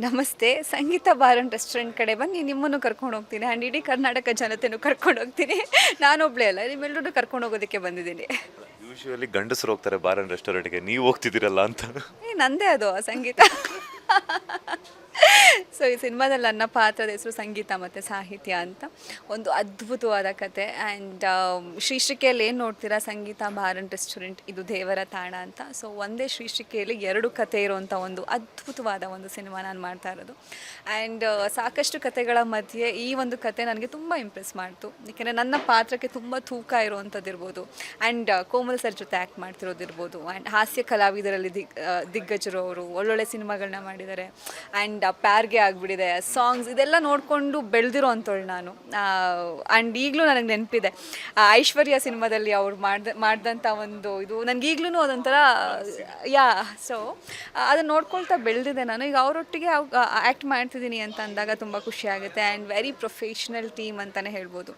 ನಮಸ್ತೆ. ಸಂಗೀತ bar and restaurant ಕಡೆ ಬನ್ನಿ, ನಿಮ್ಮನ್ನು ಕರ್ಕೊಂಡು ಹೋಗ್ತೀನಿ ಆ್ಯಂಡ್ ಇಡೀ ಕರ್ನಾಟಕ ಜನತೆನೂ ಕರ್ಕೊಂಡು ಹೋಗ್ತೀನಿ. ನಾನೊಬ್ಬಳೇ ಅಲ್ಲ, ನಿಮ್ಮೆಲ್ಲರನ್ನೂ ಕರ್ಕೊಂಡು ಹೋಗೋದಕ್ಕೆ ಬಂದಿದ್ದೀನಿ. ಯೂಶುವಲಿ ಗಂಡಸರು ಹೋಗ್ತಾರೆ ಬಾರ್ ಅಂಡ್ ರೆಸ್ಟೋರೆಂಟ್ಗೆ, ನೀವು ಹೋಗ್ತಿದ್ದೀರಲ್ಲ ಅಂತ. ನಂದೇ ಅದು ಆ ಸಂಗೀತ. ಸೊ ಈ ಸಿನಿಮಾದಲ್ಲಿ ನನ್ನ ಪಾತ್ರದ ಹೆಸರು ಸಂಗೀತ ಮತ್ತು ಸಾಹಿತ್ಯ ಅಂತ. ಒಂದು ಅದ್ಭುತವಾದ ಕತೆ ಆ್ಯಂಡ್ ಶ್ರೀಶ್ರಿಕೆಯಲ್ಲಿ ಏನು ನೋಡ್ತೀರಾ, ಸಂಗೀತ ಬಾರ್ ಆ್ಯಂಡ್ ರೆಸ್ಟೋರೆಂಟ್, ಇದು ದೇವರ ತಾಣ ಅಂತ. ಸೊ ಒಂದೇ ಶ್ರೀಶ್ರಿಕೆಯಲ್ಲಿ 2 ಕತೆ ಇರುವಂಥ ಒಂದು ಅದ್ಭುತವಾದ ಒಂದು ಸಿನಿಮಾ ನಾನು ಮಾಡ್ತಾ ಇರೋದು. ಆ್ಯಂಡ್ ಸಾಕಷ್ಟು ಕತೆಗಳ ಮಧ್ಯೆ ಈ ಒಂದು ಕತೆ ನನಗೆ ತುಂಬ ಇಂಪ್ರೆಸ್ ಮಾಡ್ತು. ಏಕೆಂದರೆ ನನ್ನ ಪಾತ್ರಕ್ಕೆ ತುಂಬ ತೂಕ ಇರುವಂಥದ್ದಿರ್ಬೋದು ಆ್ಯಂಡ್ ಕೋಮಲ್ ಸರ್ ಜೊತೆ ಆ್ಯಕ್ಟ್ ಮಾಡ್ತಿರೋದಿರ್ಬೋದು ಆ್ಯಂಡ್ ಹಾಸ್ಯ ಕಲಾವಿದರಲ್ಲಿ ದಿಗ್ಗಜರು ಅವರು ಒಳ್ಳೊಳ್ಳೆ ಸಿನಿಮಾಗಳನ್ನ ಮಾಡಿದ್ದಾರೆ. ಆ್ಯಂಡ್ ಪ್ಯಾರ್ಗೆ ಆಗಿಬಿಟ್ಟಿದೆ ಸಾಂಗ್ಸ್, ಇದೆಲ್ಲ ನೋಡಿಕೊಂಡು ಬೆಳೆದಿರೋ ಅಂಥವಳು ನಾನು. ಆ್ಯಂಡ್ ಈಗಲೂ ನನಗೆ ನೆನಪಿದೆ ಐಶ್ವರ್ಯ ಸಿನಿಮಾದಲ್ಲಿ ಅವ್ರು ಮಾಡಿದಂಥ ಒಂದು ಇದು ನನಗೀಗ್ಲೂ ಅದೊಂಥರ ಸೊ ಅದನ್ನು ನೋಡ್ಕೊಳ್ತಾ ಬೆಳೆದಿದೆ ನಾನು. ಈಗ ಅವರೊಟ್ಟಿಗೆ ಆ್ಯಕ್ಟ್ ಮಾಡ್ತಿದ್ದೀನಿ ಅಂತ ಅಂದಾಗ ತುಂಬ ಖುಷಿ ಆಗುತ್ತೆ. ಆ್ಯಂಡ್ ವೆರಿ ಪ್ರೊಫೆಷ್ನಲ್ ಟೀಮ್ ಅಂತಲೇ ಹೇಳ್ಬೋದು.